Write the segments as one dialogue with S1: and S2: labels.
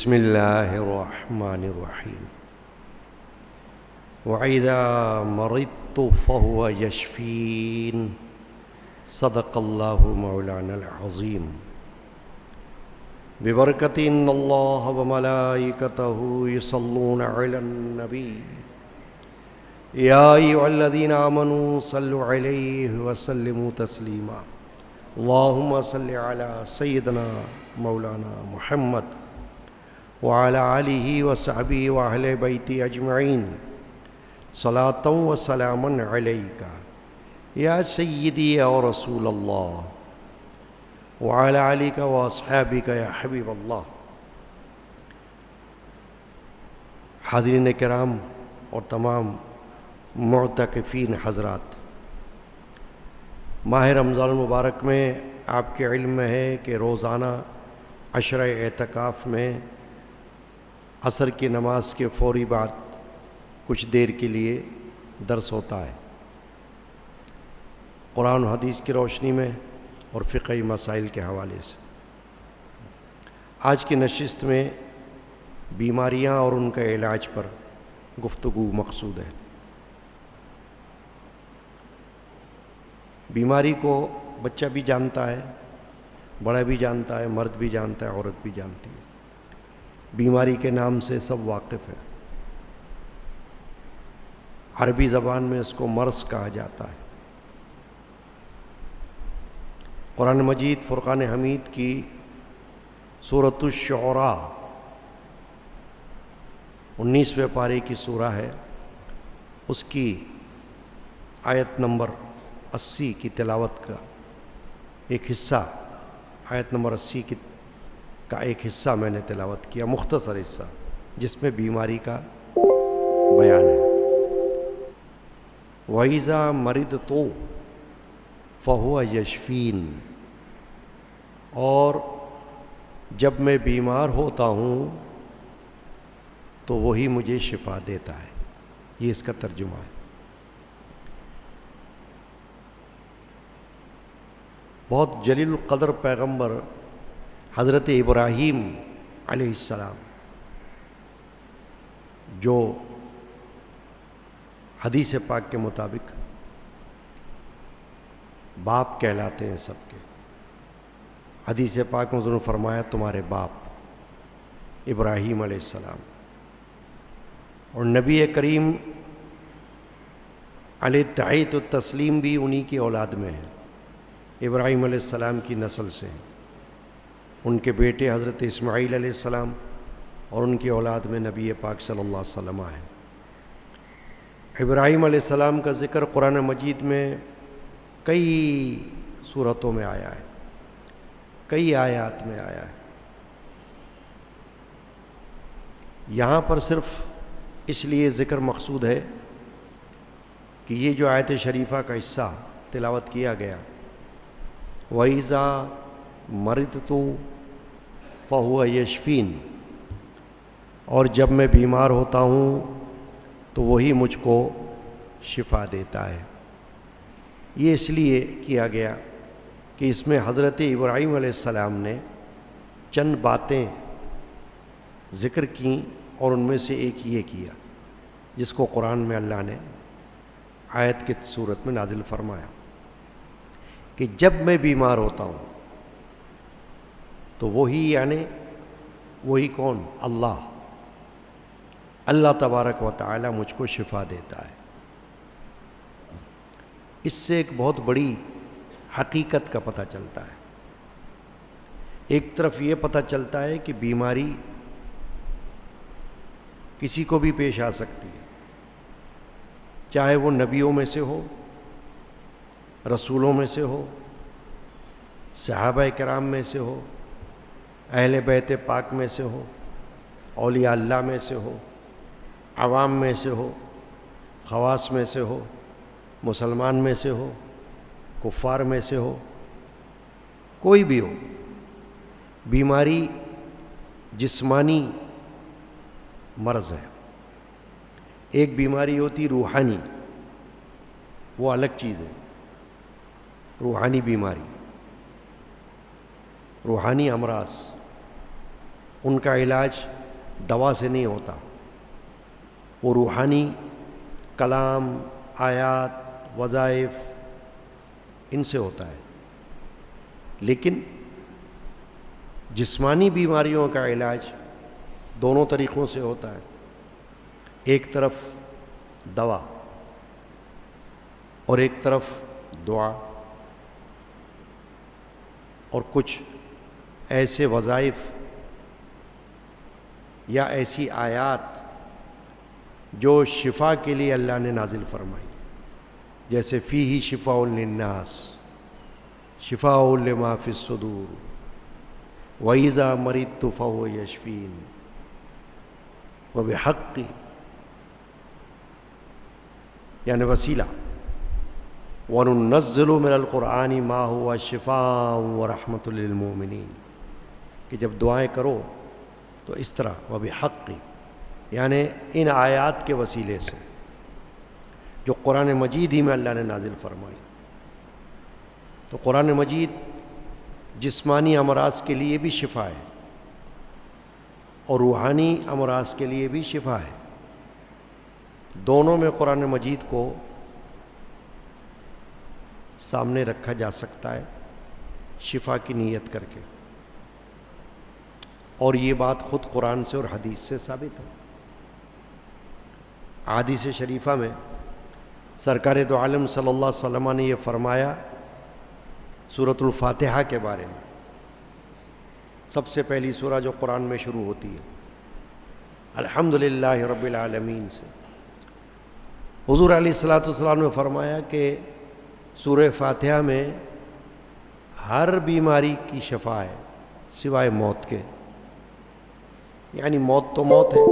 S1: بسم اللہ الرحمن الرحیم وَإِذَا مَرِضْتُ فَهُوَ يَشْفِينِ صدق اللہ مولانا العظیم ببرکت ان اللہ وملائکتہ یصلون علی النبی یا ایھا الذین آمنوا صلوا علیہ وسلموا تسلیما اللہم صل علی سیدنا مولانا محمد وعلی آلہ وصحبہ واہل بیتہ اجمعین صلاۃ و سلاما علیک یا سیدی یا رسول اللہ وعلی آلک واصحابک یا حبیب اللہ۔ حاضرین کرام اور تمام معتکفین حضرات، ماہ رمضان المبارک میں آپ کے علم میں ہے کہ روزانہ عشرہ اعتکاف میں عصر کی نماز کے فوری بعد کچھ دیر کے لیے درس ہوتا ہے، قرآن و حدیث کی روشنی میں اور فقہی مسائل کے حوالے سے۔ آج کی نشست میں بیماریاں اور ان کا علاج پر گفتگو مقصود ہے۔ بیماری کو بچہ بھی جانتا ہے، بڑا بھی جانتا ہے، مرد بھی جانتا ہے، عورت بھی جانتی ہے۔ بیماری کے نام سے سب واقف ہیں۔ عربی زبان میں اس کو مرض کہا جاتا ہے۔ قرآن مجید فرقان حمید کی سورۃ الشعراء 19ویں پارے کی سورہ ہے، اس کی آیت نمبر 80 کی تلاوت کا ایک حصہ، آیت نمبر 80 کا ایک حصہ میں نے تلاوت کیا، مختصر حصہ، جس میں بیماری کا بیان ہے۔ وَإِذَا مَرِضْتُ فَهُوَ يَشْفِينِ، اور جب میں بیمار ہوتا ہوں تو وہی مجھے شفا دیتا ہے۔ یہ اس کا ترجمہ ہے۔ بہت جلیل القدر پیغمبر حضرت ابراہیم علیہ السلام، جو حدیث پاک کے مطابق باپ کہلاتے ہیں سب کے، حدیث پاک میں حضور نے فرمایا تمہارے باپ ابراہیم علیہ السلام، اور نبی کریم علیہ تحیۃ التسلیم بھی انہی کی اولاد میں ہیں، ابراہیم علیہ السلام کی نسل سے ہیں۔ ان کے بیٹے حضرت اسماعیل علیہ السلام اور ان کی اولاد میں نبی پاک صلی اللہ علیہ وسلم ہیں۔ ابراہیم علیہ السلام کا ذکر قرآن مجید میں کئی صورتوں میں آیا ہے، کئی آیات میں آیا ہے۔ یہاں پر صرف اس لیے ذکر مقصود ہے کہ یہ جو آیت شریفہ کا حصہ تلاوت کیا گیا، وَإِذَا مَرِضْتُ فَهُوَ يَشْفِينِ، اور جب میں بیمار ہوتا ہوں تو وہی مجھ کو شفا دیتا ہے۔ یہ اس لیے کیا گیا کہ اس میں حضرت ابراہیم علیہ السلام نے چند باتیں ذکر کیں، اور ان میں سے ایک یہ کیا جس کو قرآن میں اللہ نے آیت کی صورت میں نازل فرمایا کہ جب میں بیمار ہوتا ہوں تو وہی، یعنی وہی کون؟ اللہ تبارک و تعالی مجھ کو شفا دیتا ہے۔ اس سے ایک بہت بڑی حقیقت کا پتہ چلتا ہے۔ ایک طرف یہ پتہ چلتا ہے کہ بیماری کسی کو بھی پیش آ سکتی ہے، چاہے وہ نبیوں میں سے ہو، رسولوں میں سے ہو، صحابہ کرام میں سے ہو، اہل بیت پاک میں سے ہو، اولیاء اللہ میں سے ہو، عوام میں سے ہو، خواص میں سے ہو، مسلمان میں سے ہو، کفار میں سے ہو، کوئی بھی ہو۔ بیماری جسمانی مرض ہے، ایک بیماری ہوتی روحانی، وہ الگ چیز ہے۔ روحانی بیماری، روحانی امراض، ان کا علاج دوا سے نہیں ہوتا، وہ روحانی کلام، آیات، وظائف ان سے ہوتا ہے۔ لیکن جسمانی بیماریوں کا علاج دونوں طریقوں سے ہوتا ہے، ایک طرف دوا اور ایک طرف دعا، اور کچھ ایسے وظائف یا ایسی آیات جو شفا کے لیے اللہ نے نازل فرمائی، جیسے فیہ شفاء للناس شفاء لما فی الصدور وَإِذَا مَرِضْتُ فَهُوَ يَشْفِينِ وَبِحَقِّ، یعنی وسیلہ، وَنُنَزِّلُ مِنَ الْقُرْآنِ مَا هُوَ شِفَاءٌ وَرَحْمَةٌ لِلْمُؤْمِنِينَ کہ جب دعائیں کرو تو اس طرح وَبِحَقِّ، یعنی ان آیات کے وسیلے سے جو قرآن مجید ہی میں اللہ نے نازل فرمائی۔ تو قرآن مجید جسمانی امراض کے لیے بھی شفا ہے اور روحانی امراض کے لیے بھی شفا ہے، دونوں میں قرآن مجید کو سامنے رکھا جا سکتا ہے شفا کی نیت کر کے، اور یہ بات خود قرآن سے اور حدیث سے ثابت ہے۔ احادیث شریفہ میں سرکار دو عالم صلی اللہ علیہ وسلم نے یہ فرمایا سورۃ الفاتحہ کے بارے میں، سب سے پہلی سورہ جو قرآن میں شروع ہوتی ہے الحمدللہ رب العالمین سے۔ حضور علیہ الصلوۃ والسلام نے فرمایا کہ سورہ فاتحہ میں ہر بیماری کی شفا ہے سوائے موت کے، یعنی موت تو موت ہے،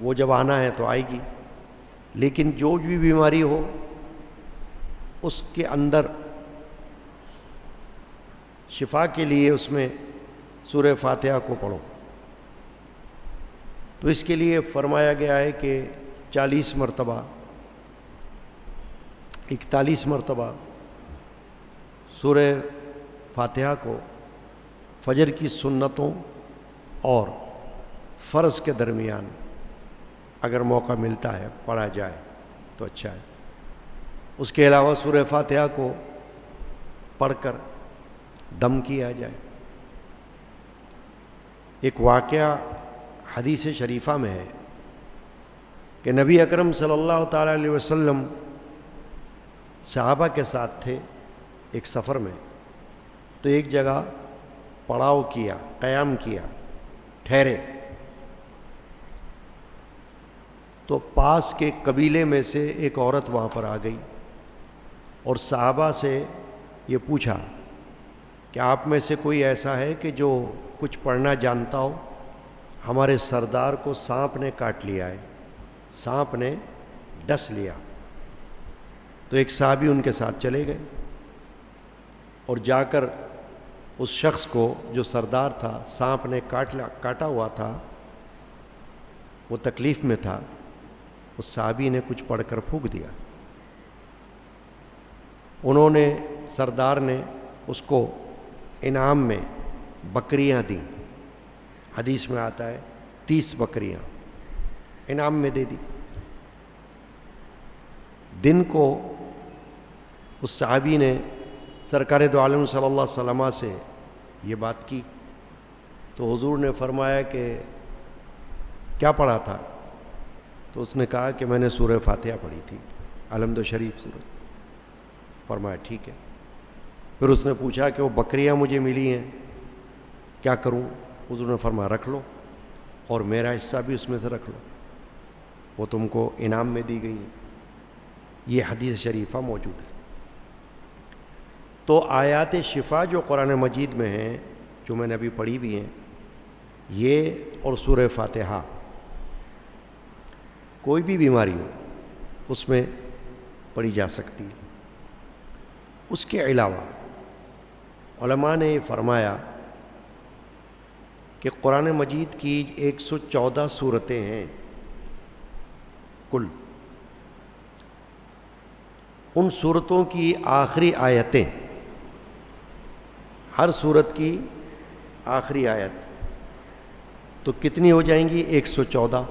S1: وہ جب آنا ہے تو آئے گی، لیکن جو بھی بیماری ہو اس کے اندر شفا کے لیے اس میں سورہ فاتحہ کو پڑھو۔ تو اس کے لیے فرمایا گیا ہے کہ 40 مرتبہ 41 مرتبہ سورہ فاتحہ کو فجر کی سنتوں اور فرض کے درمیان اگر موقع ملتا ہے پڑھا جائے تو اچھا ہے۔ اس کے علاوہ سورہ فاتحہ کو پڑھ کر دم کیا جائے۔ ایک واقعہ حدیث شریفہ میں ہے کہ نبی اکرم صلی اللہ تعالیٰ علیہ وسلم صحابہ کے ساتھ تھے ایک سفر میں، تو ایک جگہ پڑاؤ کیا، قیام کیا، ٹھہرے، تو پاس کے قبیلے میں سے ایک عورت وہاں پر آ گئی اور صحابہ سے یہ پوچھا کہ آپ میں سے کوئی ایسا ہے کہ جو کچھ پڑھنا جانتا ہو؟ ہمارے سردار کو سانپ نے کاٹ لیا ہے، سانپ نے ڈس لیا۔ تو ایک صحابی ان کے ساتھ چلے گئے اور جا کر اس شخص کو جو سردار تھا، سانپ نے کاٹا ہوا تھا، وہ تکلیف میں تھا، اس صحابی نے کچھ پڑھ کر پھونک دیا۔ انہوں نے، سردار نے اس کو انعام میں بکریاں دیں، حدیث میں آتا ہے 30 بکریاں انعام میں دے دی۔ دن کو اس صحابی نے سرکار دو عالم صلی اللہ علیہ وسلم سے یہ بات کی، تو حضور نے فرمایا کہ کیا پڑھا تھا؟ تو اس نے کہا کہ میں نے سورہ فاتحہ پڑھی تھی، الحمد شریف سورہ۔ فرمایا ٹھیک ہے۔ پھر اس نے پوچھا کہ وہ بکریاں مجھے ملی ہیں کیا کروں؟ حضور نے فرمایا رکھ لو، اور میرا حصہ بھی اس میں سے رکھ لو، وہ تم کو انعام میں دی گئی ہیں۔ یہ حدیث شریفہ موجود ہے۔ تو آیات شفا جو قرآن مجید میں ہیں، جو میں نے ابھی پڑھی بھی ہیں، یہ اور سورہ فاتحہ، کوئی بھی بیماری ہو اس میں پڑھی جا سکتی ہے۔ اس کے علاوہ علماء نے فرمایا کہ قرآن مجید کی 114 سورتیں ہیں کل، ان سورتوں کی آخری آیتیں، ہر سورت کی آخری آیت تو کتنی ہو جائیں گی؟ 114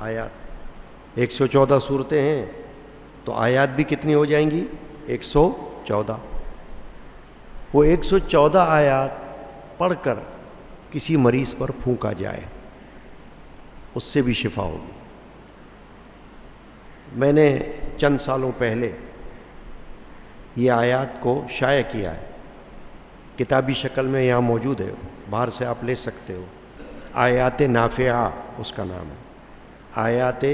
S1: آیات. 114 صورتیں ہیں تو آیات بھی کتنی ہو جائیں گی؟ 114. وہ 114 آیات پڑھ کر کسی مریض پر پھونکا جائے، اس سے بھی شفا ہوگی. میں نے چند سالوں پہلے یہ آیات کو شائع کیا ہے، کتابی شکل میں یہاں موجود ہے، باہر سے آپ لے سکتے ہو. آیات نافعہ اس کا نام ہے. آیات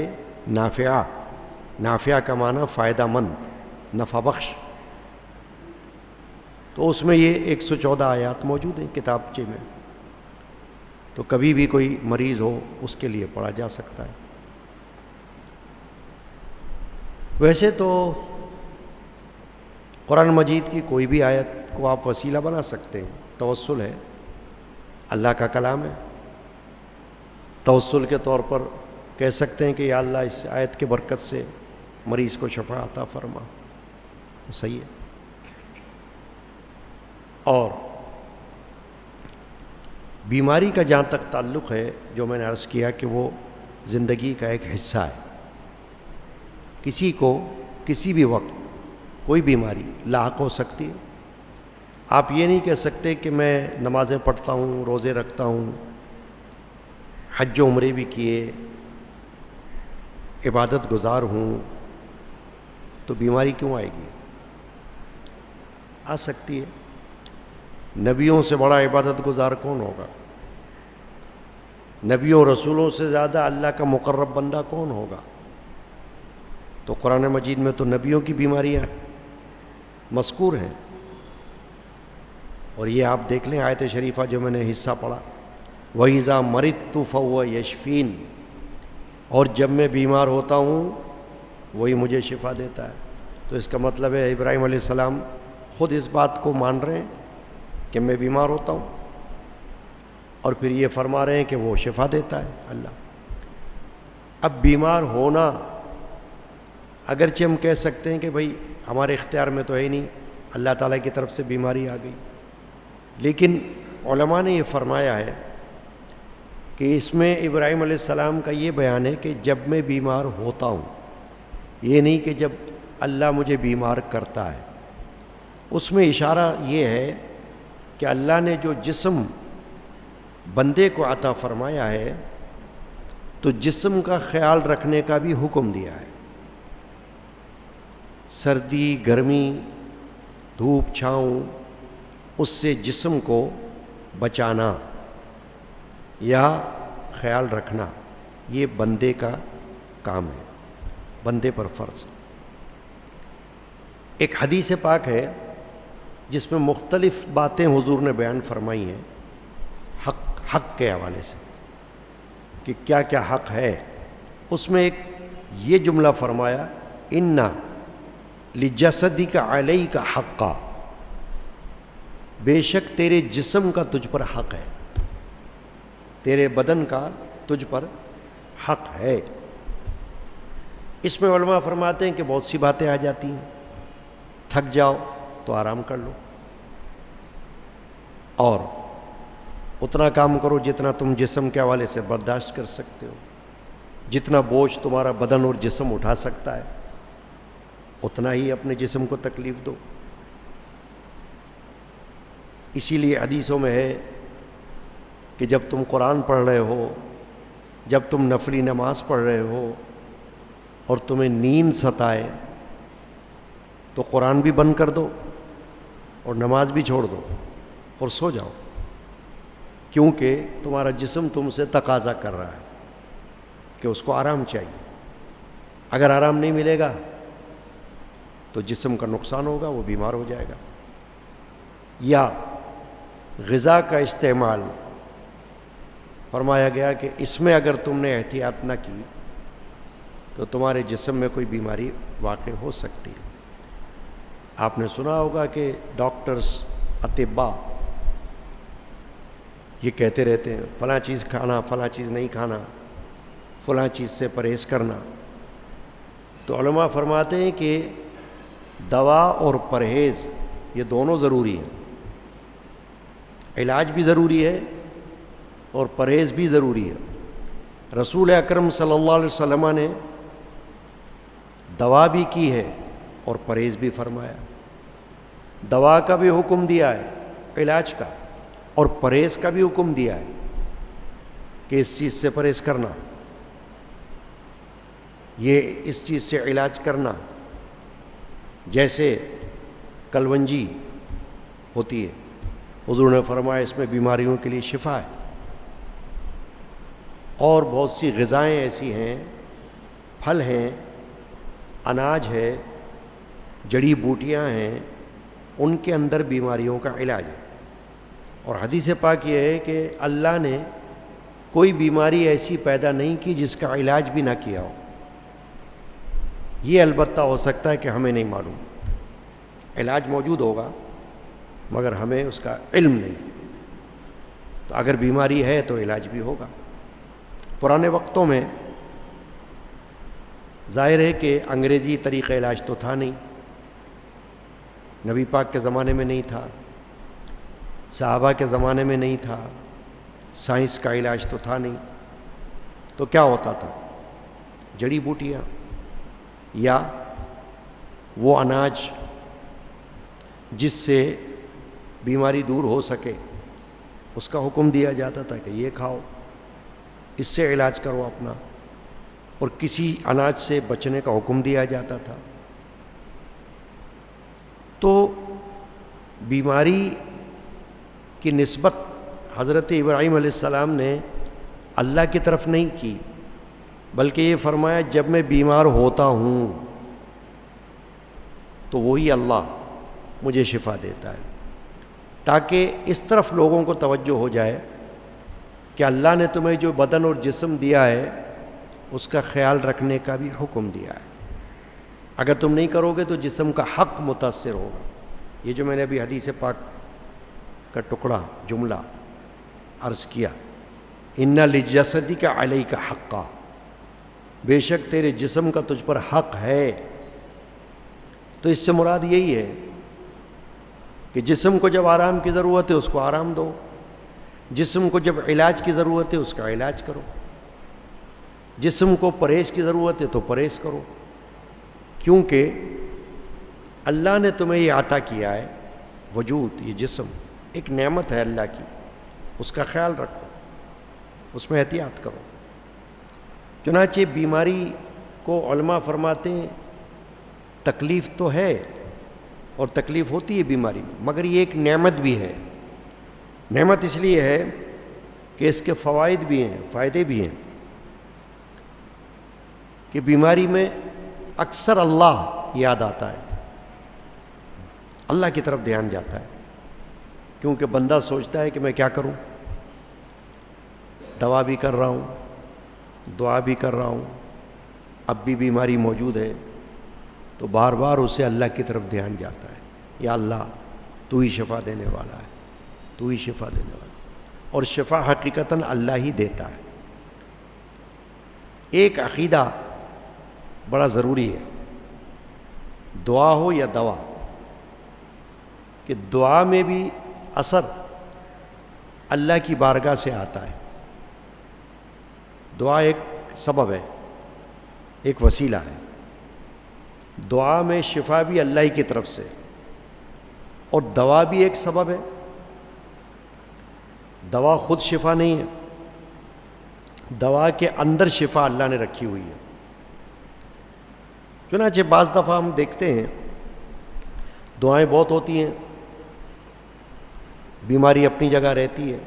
S1: نافعہ، نافعہ کا معنی فائدہ مند، نفع بخش. تو اس میں یہ 114 آیات موجود ہیں کتابچے میں، تو کبھی بھی کوئی مریض ہو اس کے لیے پڑھا جا سکتا ہے. ویسے تو قرآن مجید کی کوئی بھی آیت کو آپ وسیلہ بنا سکتے ہیں، توسل ہے، اللہ کا کلام ہے. توسل کے طور پر کہہ سکتے ہیں کہ یا اللہ اس آیت کے برکت سے مریض کو شفا عطا فرما، تو صحیح ہے. اور بیماری کا جہاں تک تعلق ہے، جو میں نے عرض کیا کہ وہ زندگی کا ایک حصہ ہے. کسی کو کسی بھی وقت کوئی بیماری لاحق ہو سکتی ہے. آپ یہ نہیں کہہ سکتے کہ میں نمازیں پڑھتا ہوں، روزے رکھتا ہوں، حج و عمرے بھی کیے، عبادت گزار ہوں، تو بیماری کیوں آئے گی؟ آ سکتی ہے. نبیوں سے بڑا عبادت گزار کون ہوگا؟ نبیوں رسولوں سے زیادہ اللہ کا مقرب بندہ کون ہوگا؟ تو قرآن مجید میں تو نبیوں کی بیماریاں مذکور ہیں. اور یہ آپ دیکھ لیں آیت شریفہ جو میں نے حصہ پڑھا، وَإِذَا مَرِضْتُ فَهُوَ يَشْفِينِ، اور جب میں بیمار ہوتا ہوں وہی مجھے شفا دیتا ہے. تو اس کا مطلب ہے ابراہیم علیہ السلام خود اس بات کو مان رہے ہیں کہ میں بیمار ہوتا ہوں، اور پھر یہ فرما رہے ہیں کہ وہ شفا دیتا ہے اللہ. اب بیمار ہونا اگرچہ ہم کہہ سکتے ہیں کہ بھئی ہمارے اختیار میں تو ہے ہی نہیں، اللہ تعالیٰ کی طرف سے بیماری آ گئی، لیکن علماء نے یہ فرمایا ہے کہ اس میں ابراہیم علیہ السلام کا یہ بیان ہے کہ جب میں بیمار ہوتا ہوں، یہ نہیں کہ جب اللہ مجھے بیمار کرتا ہے. اس میں اشارہ یہ ہے کہ اللہ نے جو جسم بندے کو عطا فرمایا ہے تو جسم کا خیال رکھنے کا بھی حکم دیا ہے. سردی، گرمی، دھوپ، چھاؤں، اس سے جسم کو بچانا یا خیال رکھنا یہ بندے کا کام ہے، بندے پر فرض. ایک حدیث پاک ہے جس میں مختلف باتیں حضور نے بیان فرمائی ہیں حق کے حوالے سے کہ کیا کیا حق ہے. اس میں ایک یہ جملہ فرمایا، اِنَّ لِجَسَدِكَ عَلَيْكَ حَقًّا، بے شک تیرے جسم کا تجھ پر حق ہے، تیرے بدن کا تجھ پر حق ہے. اس میں علماء فرماتے ہیں کہ بہت سی باتیں آ جاتی ہیں. تھک جاؤ تو آرام کر لو، اور اتنا کام کرو جتنا تم جسم کے حوالے سے برداشت کر سکتے ہو. جتنا بوجھ تمہارا بدن اور جسم اٹھا سکتا ہے اتنا ہی اپنے جسم کو تکلیف دو. اسی لیے حدیثوں میں ہے کہ جب تم قرآن پڑھ رہے ہو، جب تم نفلی نماز پڑھ رہے ہو اور تمہیں نیند ستائے تو قرآن بھی بند کر دو اور نماز بھی چھوڑ دو اور سو جاؤ، کیونکہ تمہارا جسم تم سے تقاضا کر رہا ہے کہ اس کو آرام چاہیے. اگر آرام نہیں ملے گا تو جسم کا نقصان ہوگا، وہ بیمار ہو جائے گا. یا غذا کا استعمال فرمایا گیا کہ اس میں اگر تم نے احتیاط نہ کی تو تمہارے جسم میں کوئی بیماری واقع ہو سکتی ہے. آپ نے سنا ہوگا کہ ڈاکٹرز، اطباء یہ کہتے رہتے ہیں فلاں چیز کھانا، فلاں چیز نہیں کھانا، فلاں چیز سے پرہیز کرنا. تو علماء فرماتے ہیں کہ دوا اور پرہیز یہ دونوں ضروری ہیں. علاج بھی ضروری ہے اور پرہیز بھی ضروری ہے۔ رسول اکرم صلی اللہ علیہ وسلم نے دوا بھی کی ہے اور پرہیز بھی فرمایا۔ دوا کا بھی حکم دیا ہے، علاج کا، اور پرہیز کا بھی حکم دیا ہے کہ اس چیز سے پرہیز کرنا، یہ اس چیز سے علاج کرنا۔ جیسے کلونجی ہوتی ہے، حضور نے فرمایا اس میں بیماریوں کے لیے شفا ہے۔ اور بہت سی غذائیں ایسی ہیں، پھل ہیں، اناج ہے، جڑی بوٹیاں ہیں، ان کے اندر بیماریوں کا علاج ہے۔ اور حدیث پاک یہ ہے کہ اللہ نے کوئی بیماری ایسی پیدا نہیں کی جس کا علاج بھی نہ کیا ہو۔ یہ البتہ ہو سکتا ہے کہ ہمیں نہیں معلوم، علاج موجود ہوگا مگر ہمیں اس کا علم نہیں۔ تو اگر بیماری ہے تو علاج بھی ہوگا۔ پرانے وقتوں میں ظاہر ہے کہ انگریزی طریقہ علاج تو تھا نہیں، نبی پاک کے زمانے میں نہیں تھا، صحابہ کے زمانے میں نہیں تھا، سائنس کا علاج تو تھا نہیں۔ تو کیا ہوتا تھا؟ جڑی بوٹیاں یا وہ اناج جس سے بیماری دور ہو سکے اس کا حکم دیا جاتا تھا کہ یہ کھاؤ، اس سے علاج کرو اپنا، اور کسی اناج سے بچنے کا حکم دیا جاتا تھا۔ تو بیماری کی نسبت حضرت ابراہیم علیہ السلام نے اللہ کی طرف نہیں کی، بلکہ یہ فرمایا جب میں بیمار ہوتا ہوں تو وہی اللہ مجھے شفا دیتا ہے، تاکہ اس طرف لوگوں کو توجہ ہو جائے کہ اللہ نے تمہیں جو بدن اور جسم دیا ہے اس کا خیال رکھنے کا بھی حکم دیا ہے۔ اگر تم نہیں کرو گے تو جسم کا حق متاثر ہوگا۔ یہ جو میں نے ابھی حدیث پاک کا ٹکڑا جملہ عرض کیا، اِنَّ لِجَسَدِكَ عَلَيْكَ حَقًّا، بے شک تیرے جسم کا تجھ پر حق ہے۔ تو اس سے مراد یہی ہے کہ جسم کو جب آرام کی ضرورت ہے اس کو آرام دو، جسم کو جب علاج کی ضرورت ہے اس کا علاج کرو، جسم کو پرہیز کی ضرورت ہے تو پرہیز کرو، کیونکہ اللہ نے تمہیں یہ عطا کیا ہے وجود، یہ جسم ایک نعمت ہے اللہ کی، اس کا خیال رکھو، اس میں احتیاط کرو۔ چنانچہ بیماری کو علماء فرماتے ہیں تکلیف تو ہے اور تکلیف ہوتی ہے بیماری میں، مگر یہ ایک نعمت بھی ہے۔ نعمت اس لیے ہے کہ اس کے فوائد بھی ہیں، فائدے بھی ہیں، کہ بیماری میں اکثر اللہ یاد آتا ہے، اللہ کی طرف دھیان جاتا ہے، کیونکہ بندہ سوچتا ہے کہ میں کیا کروں، دوا بھی کر رہا ہوں، دعا بھی کر رہا ہوں، اب بھی بیماری موجود ہے، تو بار بار اسے اللہ کی طرف دھیان جاتا ہے، یا اللہ تو ہی شفا دینے والا ہے، تو ہی شفا دینے والا ہے، اور شفا حقیقتاً اللہ ہی دیتا ہے۔ ایک عقیدہ بڑا ضروری ہے، دعا ہو یا دوا، کہ دعا میں بھی اثر اللہ کی بارگاہ سے آتا ہے۔ دعا ایک سبب ہے، ایک وسیلہ ہے، دعا میں شفا بھی اللہ ہی کی طرف سے، اور دوا بھی ایک سبب ہے، دوا خود شفا نہیں ہے، دوا کے اندر شفا اللہ نے رکھی ہوئی ہے۔ چنانچہ بعض دفعہ ہم دیکھتے ہیں دعائیں بہت ہوتی ہیں، بیماری اپنی جگہ رہتی ہے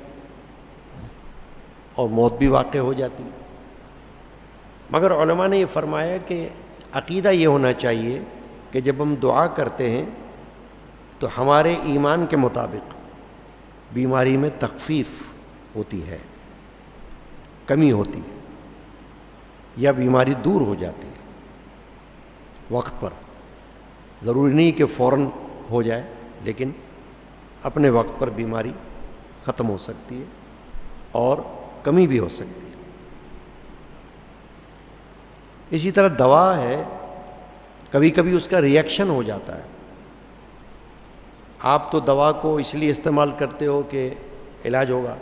S1: اور موت بھی واقع ہو جاتی ہے، مگر علماء نے یہ فرمایا کہ عقیدہ یہ ہونا چاہیے کہ جب ہم دعا کرتے ہیں تو ہمارے ایمان کے مطابق بیماری میں تخفیف ہوتی ہے، کمی ہوتی ہے، یا بیماری دور ہو جاتی ہے وقت پر۔ ضروری نہیں کہ فوراً ہو جائے، لیکن اپنے وقت پر بیماری ختم ہو سکتی ہے اور کمی بھی ہو سکتی ہے۔ اسی طرح دوا ہے، کبھی کبھی اس کا ریئیکشن ہو جاتا ہے۔ آپ تو دوا کو اس لیے استعمال کرتے ہو کہ علاج ہوگا،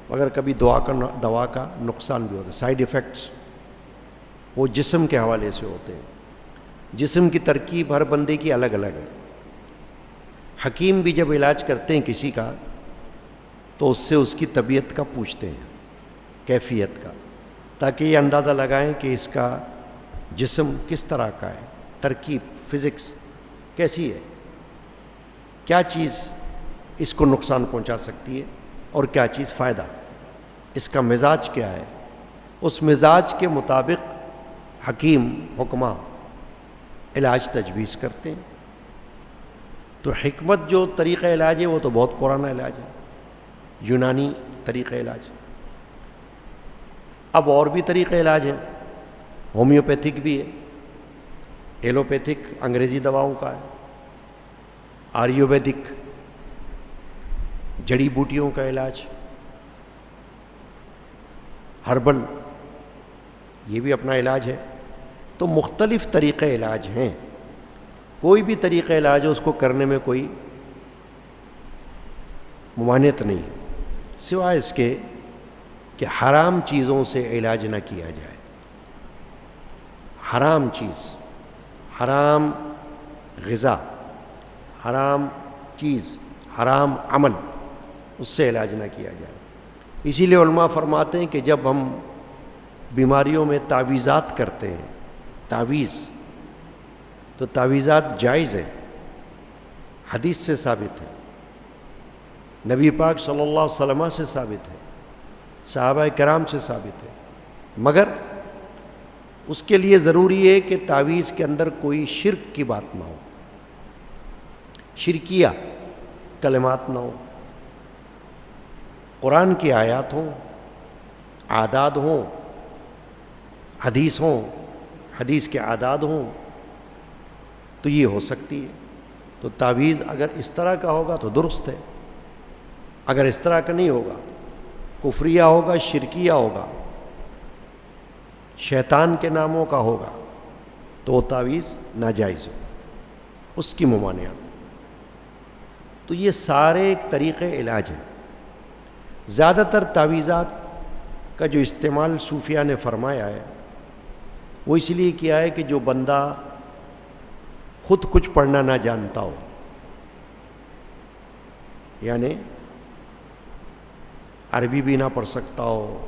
S1: مگر کبھی دوا کا نقصان بھی ہوتا ہے، سائیڈ ایفیکٹس وہ جسم کے حوالے سے ہوتے ہیں۔ جسم کی ترکیب ہر بندے کی الگ الگ ہے۔ حکیم بھی جب علاج کرتے ہیں کسی کا تو اس سے اس کی طبیعت کا پوچھتے ہیں، کیفیت کا، تاکہ یہ اندازہ لگائیں کہ اس کا جسم کس طرح کا ہے، ترکیب، فزکس کیسی ہے، کیا چیز اس کو نقصان پہنچا سکتی ہے اور کیا چیز فائدہ، اس کا مزاج کیا ہے۔ اس مزاج کے مطابق حکیم حکماں علاج تجویز کرتے ہیں۔ تو حکمت جو طریقہ علاج ہے وہ تو بہت پرانا علاج ہے، یونانی طریقہ علاج۔ اب اور بھی طریقہ علاج ہیں، ہومیوپیتھک بھی ہے، ایلوپیتھک انگریزی دواؤں کا ہے، آیورویدک جڑی بوٹیوں کا علاج، ہربل یہ بھی اپنا علاج ہے۔ تو مختلف طریقہ علاج ہیں، کوئی بھی طریقہ علاج ہے اس کو کرنے میں کوئی ممانعت نہیں ہے، سوائے اس کے کہ حرام چیزوں سے علاج نہ کیا جائے۔ حرام چیز، حرام غذا، حرام چیز، حرام عمل، اس سے علاج نہ کیا جائے۔ اسی لیے علماء فرماتے ہیں کہ جب ہم بیماریوں میں تعویذات کرتے ہیں، تعویذ تو تعویذات جائز ہے، حدیث سے ثابت ہے، نبی پاک صلی اللہ علیہ وسلم سے ثابت ہے، صحابہ کرام سے ثابت ہے، مگر اس کے لیے ضروری ہے کہ تعویذ کے اندر کوئی شرک کی بات نہ ہو، شرکیہ کلمات نہ ہو، قرآن کی آیات ہوں، اعداد ہوں، حدیث ہوں، حدیث کے اعداد ہوں، تو یہ ہو سکتی ہے۔ تو تعویذ اگر اس طرح کا ہوگا تو درست ہے، اگر اس طرح کا نہیں ہوگا، کفریہ ہوگا، شرکیہ ہوگا، شیطان کے ناموں کا ہوگا، تو وہ تعویذ ناجائز ہو، اس کی ممانعت۔ تو یہ سارے ایک طریقے علاج ہیں۔ زیادہ تر تعویذات کا جو استعمال صوفیہ نے فرمایا ہے وہ اس لیے کیا ہے کہ جو بندہ خود کچھ پڑھنا نہ جانتا ہو، یعنی عربی بھی نہ پڑھ سکتا ہو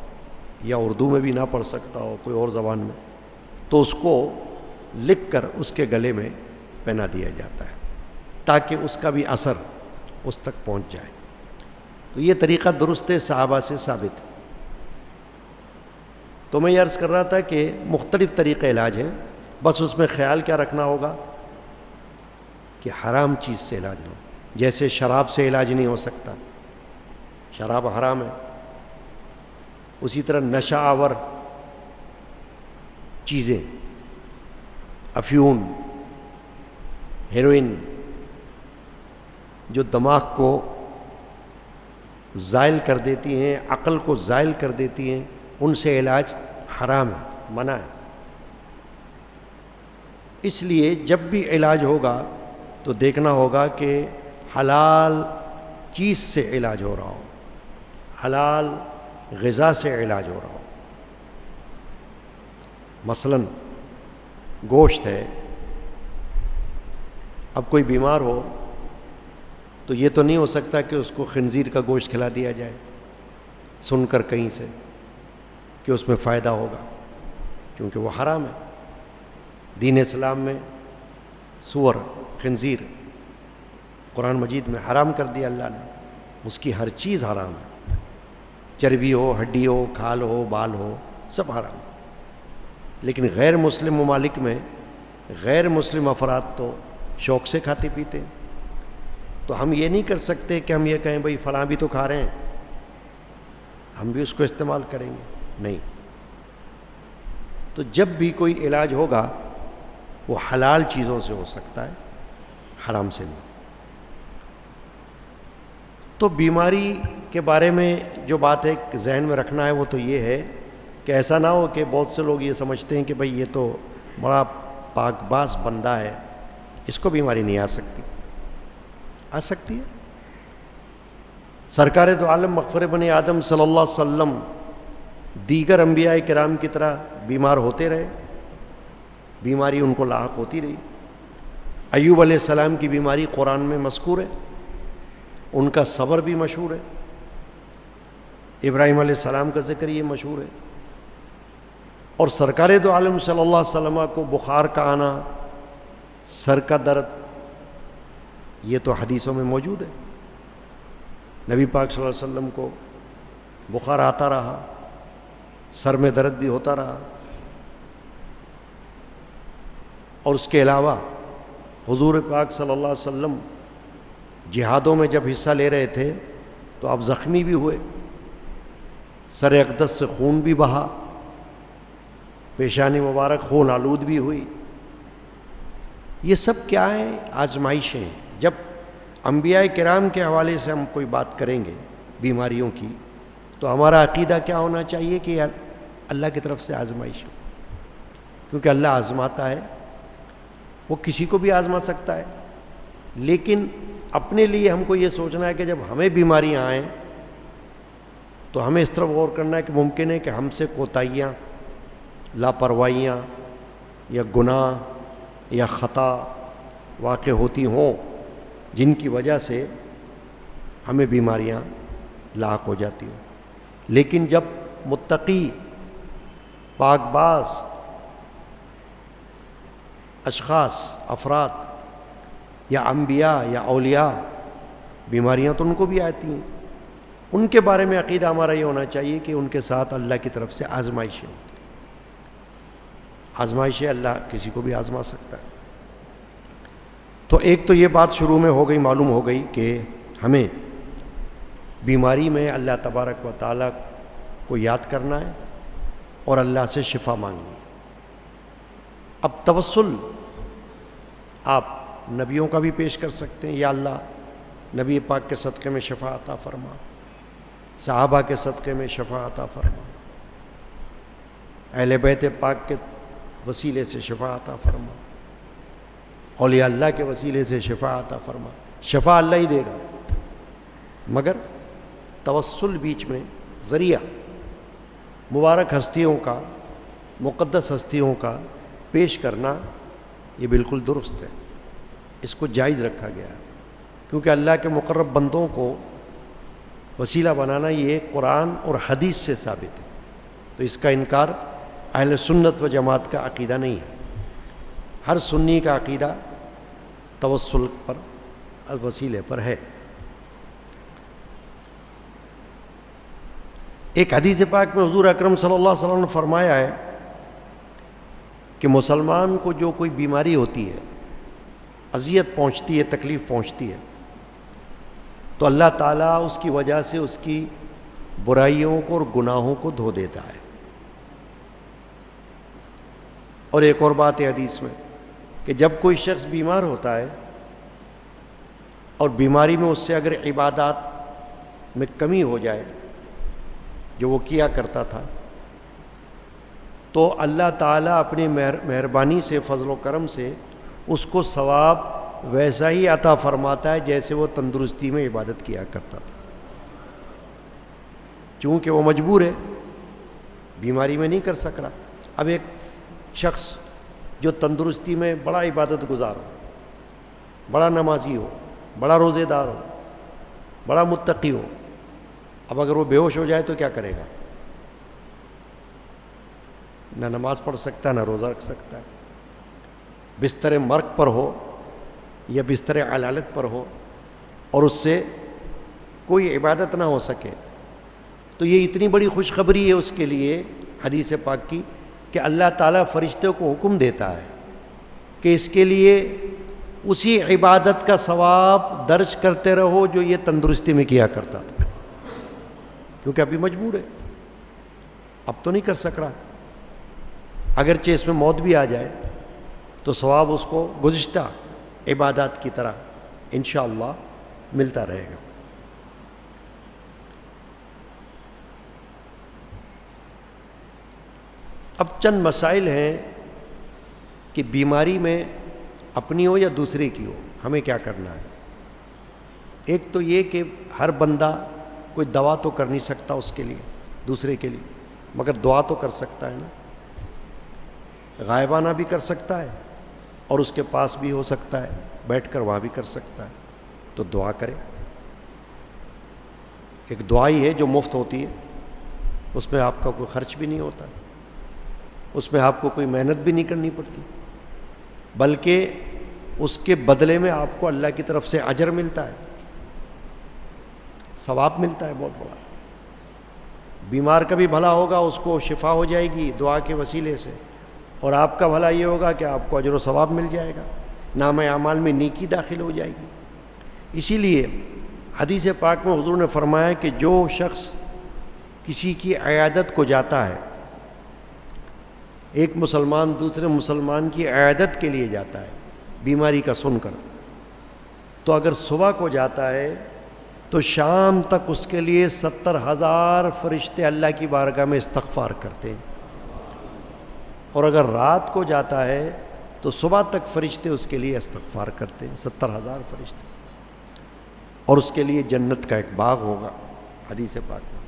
S1: یا اردو میں بھی نہ پڑھ سکتا ہو، کوئی اور زبان میں، تو اس کو لکھ کر اس کے گلے میں پہنا دیا جاتا ہے تاکہ اس کا بھی اثر اس تک پہنچ جائے۔ تو یہ طریقہ درست ہے، صحابہ سے ثابت ہے۔ تو میں یہ عرض کر رہا تھا کہ مختلف طریقے علاج ہیں، بس اس میں خیال کیا رکھنا ہوگا کہ حرام چیز سے علاج نہ ہو۔ جیسے شراب سے علاج نہیں ہو سکتا، شراب حرام ہے، اسی طرح نشہ آور چیزیں، افیون، ہیروئن، جو دماغ کو زائل کر دیتی ہیں، عقل کو زائل کر دیتی ہیں، ان سے علاج حرام ہے، منع ہے۔ اس لیے جب بھی علاج ہوگا تو دیکھنا ہوگا کہ حلال چیز سے علاج ہو رہا ہو، حلال غذا سے علاج ہو رہا ہو۔ مثلاً گوشت ہے، اب کوئی بیمار ہو تو یہ تو نہیں ہو سکتا کہ اس کو خنزیر کا گوشت کھلا دیا جائے سن کر کہیں سے کہ اس میں فائدہ ہوگا، کیونکہ وہ حرام ہے۔ دین اسلام میں سور، خنزیر قرآن مجید میں حرام کر دیا اللہ نے، اس کی ہر چیز حرام ہے، چربی ہو، ہڈی ہو، کھال ہو، بال ہو، سب حرام ہے۔ لیکن غیر مسلم ممالک میں غیر مسلم افراد تو شوق سے کھاتے پیتے ہیں، تو ہم یہ نہیں کر سکتے کہ ہم یہ کہیں بھئی فلاں بھی تو کھا رہے ہیں، ہم بھی اس کو استعمال کریں گے، نہیں۔ تو جب بھی کوئی علاج ہوگا وہ حلال چیزوں سے ہو سکتا ہے، حرام سے نہیں۔ تو بیماری کے بارے میں جو بات ہے ذہن میں رکھنا ہے وہ تو یہ ہے کہ ایسا نہ ہو کہ بہت سے لوگ یہ سمجھتے ہیں کہ بھئی یہ تو بڑا پاک باز بندہ ہے، اس کو بیماری نہیں آ سکتی۔ آ سکتی ہے، سرکار دو عالم مغفر بن آدم صلی اللہ علیہ وسلم دیگر انبیاء کرام کی طرح بیمار ہوتے رہے، بیماری ان کو لاحق ہوتی رہی۔ ایوب علیہ السلام کی بیماری قرآن میں مذکور ہے، ان کا صبر بھی مشہور ہے۔ ابراہیم علیہ السلام کا ذکر یہ مشہور ہے، اور سرکار دو عالم صلی اللہ علیہ وسلم کو بخار کا آنا، سر کا درد، یہ تو حدیثوں میں موجود ہے۔ نبی پاک صلی اللہ علیہ وسلم کو بخار آتا رہا، سر میں درد بھی ہوتا رہا، اور اس کے علاوہ حضور پاک صلی اللہ علیہ وسلم جہادوں میں جب حصہ لے رہے تھے تو آپ زخمی بھی ہوئے، سر اقدس سے خون بھی بہا، پیشانی مبارک خون آلود بھی ہوئی۔ یہ سب کیا ہیں؟ آزمائشیں۔ جب انبیاء کرام کے حوالے سے ہم کوئی بات کریں گے بیماریوں کی، تو ہمارا عقیدہ کیا ہونا چاہیے کہ اللہ کی طرف سے آزمائش ہو، کیونکہ اللہ آزماتا ہے، وہ کسی کو بھی آزما سکتا ہے، لیکن اپنے لیے ہم کو یہ سوچنا ہے کہ جب ہمیں بیماریاں آئیں تو ہمیں اس طرف غور کرنا ہے کہ ممکن ہے کہ ہم سے کوتاہیاں، لاپرواہیاں یا گناہ یا خطا واقع ہوتی ہوں، جن کی وجہ سے ہمیں بیماریاں لاحق ہو جاتی ہوں۔ لیکن جب متقی، پاک باز اشخاص، افراد یا انبیاء یا اولیاء، بیماریاں تو ان کو بھی آتی ہیں، ان کے بارے میں عقیدہ ہمارا یہ ہونا چاہیے کہ ان کے ساتھ اللہ کی طرف سے آزمائشیں ہوتی ہیں۔ آزمائشیں اللہ کسی کو بھی آزما سکتا ہے۔ تو ایک تو یہ بات شروع میں ہو گئی، معلوم ہو گئی کہ ہمیں بیماری میں اللہ تبارک و تعالیٰ کو یاد کرنا ہے اور اللہ سے شفا مانگنی ہے۔ اب توسل آپ نبیوں کا بھی پیش کر سکتے ہیں، یا اللہ نبی پاک کے صدقے میں شفا عطا فرما، صحابہ کے صدقے میں شفا عطا فرما، اہل بیت پاک کے وسیلے سے شفا عطا فرما، اولیاء اللہ کے وسیلے سے شفا عطا فرما۔ شفا اللہ ہی دے گا، مگر توسل بیچ میں ذریعہ مبارک ہستیوں کا، مقدس ہستیوں کا پیش کرنا، یہ بالکل درست ہے، اس کو جائز رکھا گیا ہے، کیونکہ اللہ کے مقرب بندوں کو وسیلہ بنانا یہ قرآن اور حدیث سے ثابت ہے، تو اس کا انکار اہل سنت و جماعت کا عقیدہ نہیں ہے۔ ہر سنی کا عقیدہ توسل پر، وسیلے پر ہے۔ ایک حدیث پاک میں حضور اکرم صلی اللہ علیہ وسلم نے فرمایا ہے کہ مسلمان کو جو کوئی بیماری ہوتی ہے، اذیت پہنچتی ہے، تکلیف پہنچتی ہے، تو اللہ تعالیٰ اس کی وجہ سے اس کی برائیوں کو اور گناہوں کو دھو دیتا ہے۔ اور ایک اور بات ہے حدیث میں کہ جب کوئی شخص بیمار ہوتا ہے اور بیماری میں اس سے اگر عبادات میں کمی ہو جائے جو وہ کیا کرتا تھا، تو اللہ تعالیٰ اپنی مہربانی سے، فضل و کرم سے اس کو ثواب ویسا ہی عطا فرماتا ہے جیسے وہ تندرستی میں عبادت کیا کرتا تھا، چونکہ وہ مجبور ہے، بیماری میں نہیں کر سک رہا۔ اب ایک شخص جو تندرستی میں بڑا عبادت گزار ہو، بڑا نمازی ہو، بڑا روزے دار ہو، بڑا متقی ہو، اب اگر وہ بے ہوش ہو جائے تو کیا کرے گا؟ نہ نماز پڑھ سکتا ہے، نہ روزہ رکھ سکتا ہے۔ بستر مرگ پر ہو یا بستر علالت پر ہو اور اس سے کوئی عبادت نہ ہو سکے، تو یہ اتنی بڑی خوشخبری ہے اس کے لیے حدیث پاک کی کہ اللہ تعالیٰ فرشتوں کو حکم دیتا ہے کہ اس کے لیے اسی عبادت کا ثواب درج کرتے رہو جو یہ تندرستی میں کیا کرتا تھا، کیونکہ ابھی مجبور ہے، اب تو نہیں کر سک رہا۔ اگرچہ اس میں موت بھی آ جائے تو ثواب اس کو گزشتہ عبادات کی طرح انشاءاللہ ملتا رہے گا۔ اب چند مسائل ہیں کہ بیماری میں اپنی ہو یا دوسرے کی ہو ہمیں کیا کرنا ہے۔ ایک تو یہ کہ ہر بندہ کوئی دوا تو کر نہیں سکتا اس کے لیے، دوسرے کے لیے، مگر دعا تو کر سکتا ہے نا، غائبانہ بھی کر سکتا ہے اور اس کے پاس بھی ہو سکتا ہے، بیٹھ کر وہاں بھی کر سکتا ہے، تو دعا کرے۔ ایک دعا ہی ہے جو مفت ہوتی ہے، اس میں آپ کا کوئی خرچ بھی نہیں ہوتا، اس میں آپ کو کوئی محنت بھی نہیں کرنی پڑتی، بلکہ اس کے بدلے میں آپ کو اللہ کی طرف سے اجر ملتا ہے، ثواب ملتا ہے بہت بڑا۔ بیمار کا بھی بھلا ہوگا، اس کو شفا ہو جائے گی دعا کے وسیلے سے، اور آپ کا بھلا یہ ہوگا کہ آپ کو اجر و ثواب مل جائے گا، نام اعمال میں نیکی داخل ہو جائے گی۔ اسی لیے حدیث پاک میں حضور نے فرمایا کہ جو شخص کسی کی عیادت کو جاتا ہے، ایک مسلمان دوسرے مسلمان کی عیادت کے لیے جاتا ہے بیماری کا سن کر، تو اگر صبح کو جاتا ہے تو شام تک اس کے لیے 70,000 فرشتے اللہ کی بارگاہ میں استغفار کرتے ہیں، اور اگر رات کو جاتا ہے تو صبح تک فرشتے اس کے لیے استغفار کرتے ہیں، 70,000 فرشتے، اور اس کے لیے جنت کا ایک باغ ہوگا حدیث پاک میں۔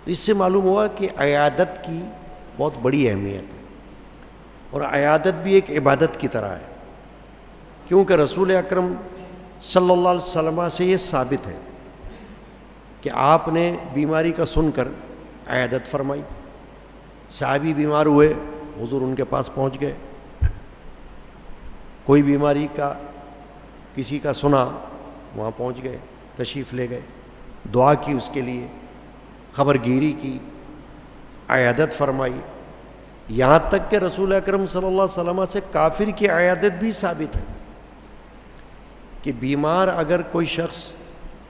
S1: تو اس سے معلوم ہوا کہ عیادت کی بہت بڑی اہمیت ہے، اور عیادت بھی ایک عبادت کی طرح ہے، کیونکہ رسول اکرم صلی اللہ علیہ وسلم سے یہ ثابت ہے کہ آپ نے بیماری کا سن کر عیادت فرمائی، صحابی بیمار ہوئے، حضور ان کے پاس پہنچ گئے، کوئی بیماری کا کسی کا سنا، وہاں پہنچ گئے، تشریف لے گئے، دعا کی اس کے لیے، خبر گیری کی، عیادت فرمائی، یہاں تک کہ رسول اکرم صلی اللہ علیہ وسلم سے کافر کی عیادت بھی ثابت ہے کہ بیمار اگر کوئی شخص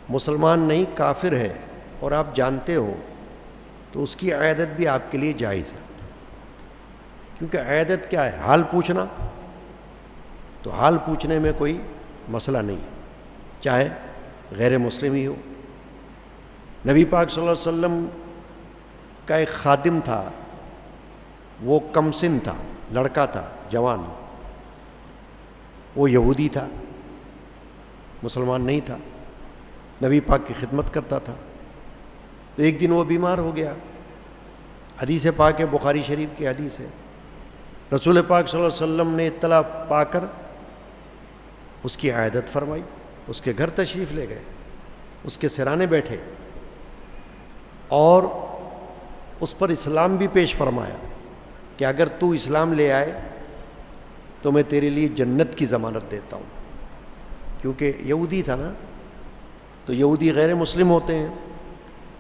S1: مسلمان نہیں کافر ہے اور آپ جانتے ہو تو اس کی عیادت بھی آپ کے لیے جائز ہے، کیونکہ عیادت کیا ہے؟ حال پوچھنا، تو حال پوچھنے میں کوئی مسئلہ نہیں ہے، چاہے غیر مسلم ہی ہو۔ نبی پاک صلی اللہ علیہ وسلم کا ایک خادم تھا، وہ کم سن تھا، لڑکا تھا، جوان، وہ یہودی تھا، مسلمان نہیں تھا، نبی پاک کی خدمت کرتا تھا۔ تو ایک دن وہ بیمار ہو گیا، حدیث پاک ہے، بخاری شریف کی حدیث ہے، رسول پاک صلی اللہ علیہ وسلم نے اطلاع پا کر اس کی عیادت فرمائی، اس کے گھر تشریف لے گئے، اس کے سرانے بیٹھے اور اس پر اسلام بھی پیش فرمایا کہ اگر تو اسلام لے آئے تو میں تیرے لیے جنت کی ضمانت دیتا ہوں، کیونکہ یہودی تھا نا، تو یہودی غیر مسلم ہوتے ہیں،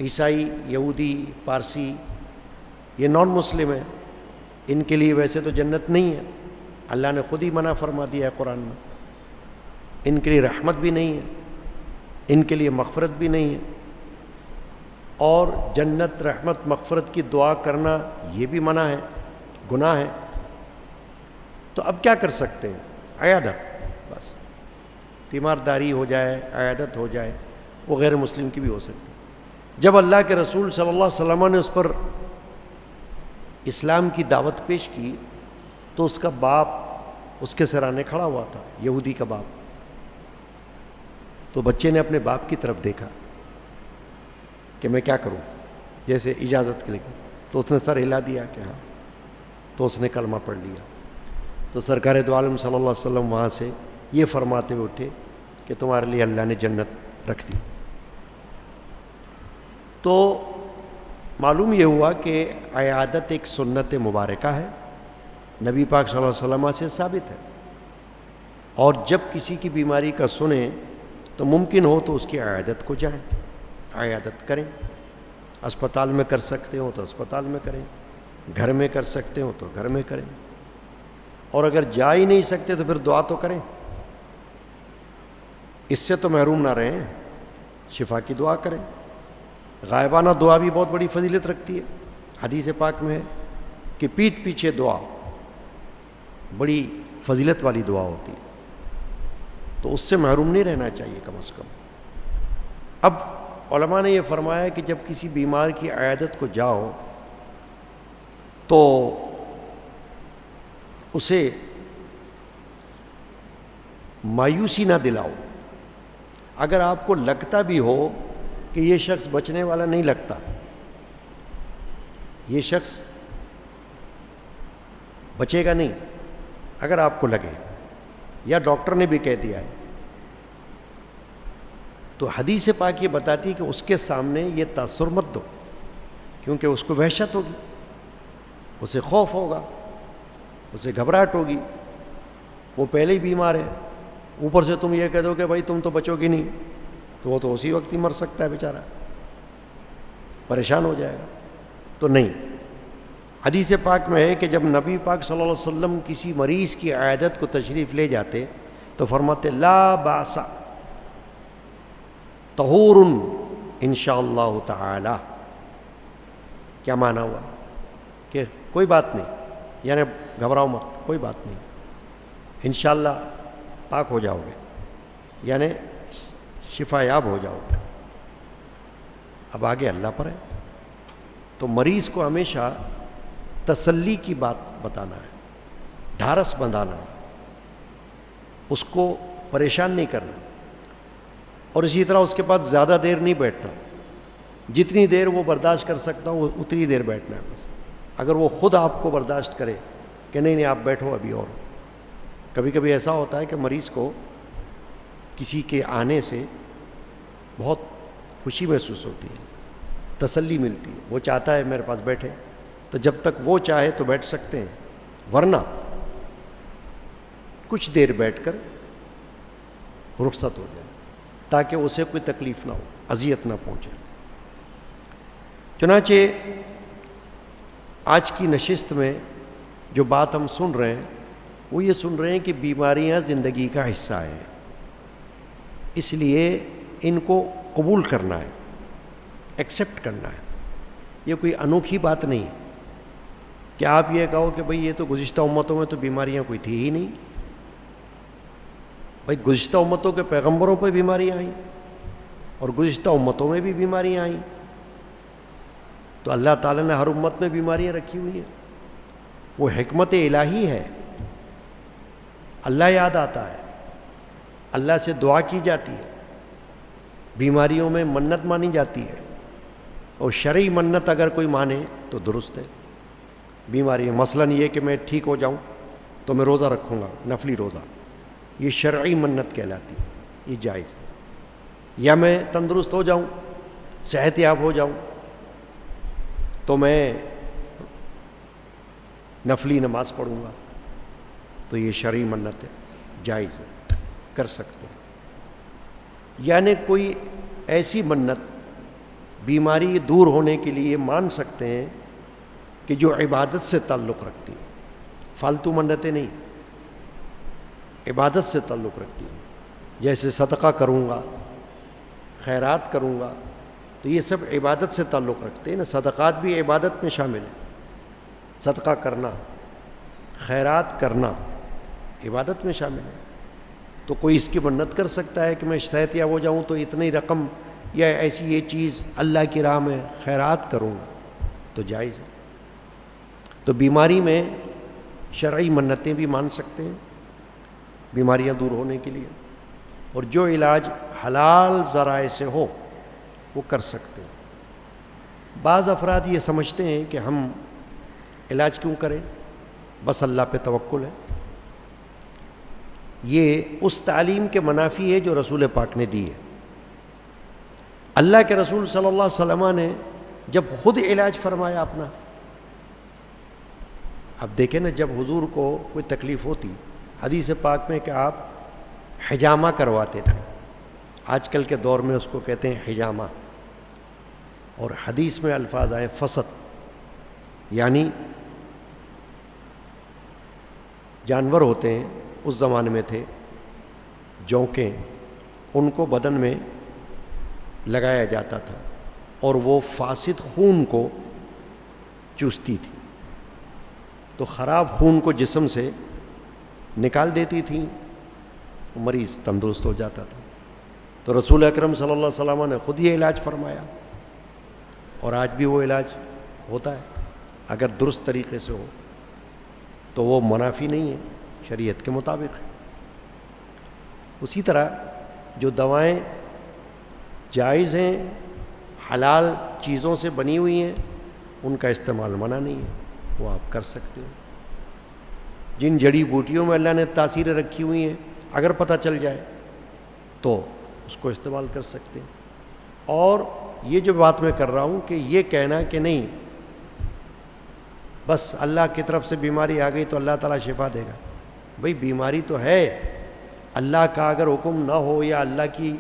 S1: عیسائی، یہودی، پارسی یہ نان مسلم ہیں، ان کے لیے ویسے تو جنت نہیں ہے، اللہ نے خود ہی منع فرما دیا ہے قرآن میں، ان کے لیے رحمت بھی نہیں ہے، ان کے لیے مغفرت بھی نہیں ہے، اور جنت، رحمت، مغفرت کی دعا کرنا یہ بھی منع ہے، گناہ ہے۔ تو اب کیا کر سکتے ہیں؟ عیادت، بس تیمارداری ہو جائے، عیادت ہو جائے، وہ غیر مسلم کی بھی ہو سکتی۔ جب اللہ کے رسول صلی اللہ علیہ وسلم نے اس پر اسلام کی دعوت پیش کی تو اس کا باپ اس کے سرانے کھڑا ہوا تھا، یہودی کا باپ، تو بچے نے اپنے باپ کی طرف دیکھا کہ میں کیا کروں، جیسے اجازت کے لیے، تو اس نے سر ہلا دیا کہ ہاں، تو اس نے کلمہ پڑھ لیا۔ تو سرکار دو عالم صلی اللہ علیہ وسلم وہاں سے یہ فرماتے ہوئے اٹھے کہ تمہارے لیے اللہ نے جنت رکھ دی۔ تو معلوم یہ ہوا کہ عیادت ایک سنت مبارکہ ہے، نبی پاک صلی اللہ علیہ وسلم سے ثابت ہے، اور جب کسی کی بیماری کا سنیں تو ممکن ہو تو اس کی عیادت کو جائیں، عیادت کریں، اسپتال میں کر سکتے ہو تو اسپتال میں کریں، گھر میں کر سکتے ہو تو گھر میں کریں، اور اگر جا ہی نہیں سکتے تو پھر دعا تو کریں، اس سے تو محروم نہ رہیں، شفا کی دعا کریں۔ غائبانہ دعا بھی بہت بڑی فضیلت رکھتی ہے، حدیث پاک میں ہے کہ پیٹھ پیچھے دعا بڑی فضیلت والی دعا ہوتی ہے، تو اس سے محروم نہیں رہنا چاہیے کم از کم۔ اب علماء نے یہ فرمایا کہ جب کسی بیمار کی عیادت کو جاؤ تو اسے مایوسی نہ دلاؤ، اگر آپ کو لگتا بھی ہو کہ کہ یہ شخص بچنے والا نہیں لگتا، یہ شخص بچے گا نہیں، اگر آپ کو لگے یا ڈاکٹر نے بھی کہہ دیا ہے، تو حدیث پاک یہ بتاتی ہے کہ اس کے سامنے یہ تاثر مت دو، کیونکہ اس کو وحشت ہوگی، اسے خوف ہوگا، اسے گھبراہٹ ہوگی، وہ پہلے ہی بیمار ہے، اوپر سے تم یہ کہہ دو کہ بھائی تم تو بچو گی نہیں، تو وہ تو اسی وقت ہی مر سکتا ہے بیچارہ، پریشان ہو جائے گا۔ تو نہیں، حدیث پاک میں ہے کہ جب نبی پاک صلی اللہ علیہ وسلم کسی مریض کی عیادت کو تشریف لے جاتے تو فرماتے لا باس طہور انشاءاللہ تعالی۔ کیا معنی ہوا؟ کہ کوئی بات نہیں، یعنی گھبراؤ مت، کوئی بات نہیں، انشاءاللہ پاک ہو جاؤ گے، یعنی شفا یاب ہو جاؤ گے۔ اب آگے اللہ پر ہے، تو مریض کو ہمیشہ تسلی کی بات بتانا ہے، ڈھارس بندھانا ہے، اس کو پریشان نہیں کرنا، اور اسی طرح اس کے پاس زیادہ دیر نہیں بیٹھنا، جتنی دیر وہ برداشت کر سکتا ہوں اتنی دیر بیٹھنا ہے بس۔ اگر وہ خود آپ کو برداشت کرے کہ نہیں آپ بیٹھو ابھی، اور کبھی کبھی ایسا ہوتا ہے کہ مریض کو کسی کے آنے سے بہت خوشی محسوس ہوتی ہے، تسلی ملتی ہے، وہ چاہتا ہے میرے پاس بیٹھے، تو جب تک وہ چاہے تو بیٹھ سکتے ہیں، ورنہ کچھ دیر بیٹھ کر رخصت ہو جائے تاکہ اسے کوئی تکلیف نہ ہو، اذیت نہ پہنچے۔ چنانچہ آج کی نشست میں جو بات ہم سن رہے ہیں وہ یہ سن رہے ہیں کہ بیماریاں زندگی کا حصہ ہیں، اس لیے ان کو قبول کرنا ہے، ایکسیپٹ کرنا ہے۔ یہ کوئی انوکھی بات نہیں ہے کہ آپ یہ کہو کہ بھئی یہ تو گزشتہ امتوں میں تو بیماریاں کوئی تھی ہی نہیں، بھئی گزشتہ امتوں کے پیغمبروں پہ بیماریاں آئیں اور گزشتہ امتوں میں بھی بیماریاں آئیں، تو اللہ تعالیٰ نے ہر امت میں بیماریاں رکھی ہوئی ہیں، وہ حکمت الہی ہے، اللہ یاد آتا ہے، اللہ سے دعا کی جاتی ہے، بیماریوں میں منت مانی جاتی ہے، اور شرعی منت اگر کوئی مانے تو درست ہے۔ بیماری مثلاً یہ کہ میں ٹھیک ہو جاؤں تو میں روزہ رکھوں گا، نفلی روزہ، یہ شرعی منت کہلاتی ہے، یہ جائز ہے۔ یا میں تندرست ہو جاؤں، صحت یاب ہو جاؤں تو میں نفلی نماز پڑھوں گا، تو یہ شرعی منت ہے، جائز ہے، کر سکتے ہیں۔ یعنی کوئی ایسی منت بیماری دور ہونے کے لیے مان سکتے ہیں کہ جو عبادت سے تعلق رکھتی ہے، فالتو منتیں نہیں، عبادت سے تعلق رکھتی ہے، جیسے صدقہ کروں گا، خیرات کروں گا، تو یہ سب عبادت سے تعلق رکھتے ہیں نا، صدقات بھی عبادت میں شامل ہیں، صدقہ کرنا، خیرات کرنا عبادت میں شامل ہے۔ تو کوئی اس کی منت کر سکتا ہے کہ میں صحت یاب ہو جاؤں تو اتنی رقم یا ایسی یہ چیز اللہ کی راہ میں خیرات کروں گا، تو جائز ہے۔ تو بیماری میں شرعی منتیں بھی مان سکتے ہیں بیماریاں دور ہونے کے لیے، اور جو علاج حلال ذرائع سے ہو وہ کر سکتے ہیں۔ بعض افراد یہ سمجھتے ہیں کہ ہم علاج کیوں کریں، بس اللہ پہ توکل ہے۔ یہ اس تعلیم کے منافی ہے جو رسول پاک نے دی ہے۔ اللہ کے رسول صلی اللہ علیہ وسلم نے جب خود علاج فرمایا اپنا، اب دیکھیں نا، جب حضور کو کوئی تکلیف ہوتی، حدیث پاک میں کہ آپ حجامہ کرواتے تھے، آج کل کے دور میں اس کو کہتے ہیں حجامہ، اور حدیث میں الفاظ آئے فسد، یعنی جانور ہوتے ہیں، اس زمانے میں تھے جونکیں، ان کو بدن میں لگایا جاتا تھا اور وہ فاسد خون کو چوستی تھی، تو خراب خون کو جسم سے نکال دیتی تھیں، مریض تندرست ہو جاتا تھا۔ تو رسول اکرم صلی اللہ علیہ وسلم نے خود یہ علاج فرمایا، اور آج بھی وہ علاج ہوتا ہے اگر درست طریقے سے ہو، تو وہ منافی نہیں ہے، شریعت کے مطابق ہے۔ اسی طرح جو دوائیں جائز ہیں حلال چیزوں سے بنی ہوئی ہیں ان کا استعمال منع نہیں ہے، وہ آپ کر سکتے ہو۔ جن جڑی بوٹیوں میں اللہ نے تاثیریں رکھی ہوئی ہیں اگر پتہ چل جائے تو اس کو استعمال کر سکتے ہیں۔ اور یہ جو بات میں کر رہا ہوں کہ یہ کہنا کہ نہیں بس اللہ کی طرف سے بیماری آ گئی تو اللہ تعالیٰ شفا دے گا، بھئی بیماری تو ہے، اللہ کا اگر حکم نہ ہو یا اللہ کی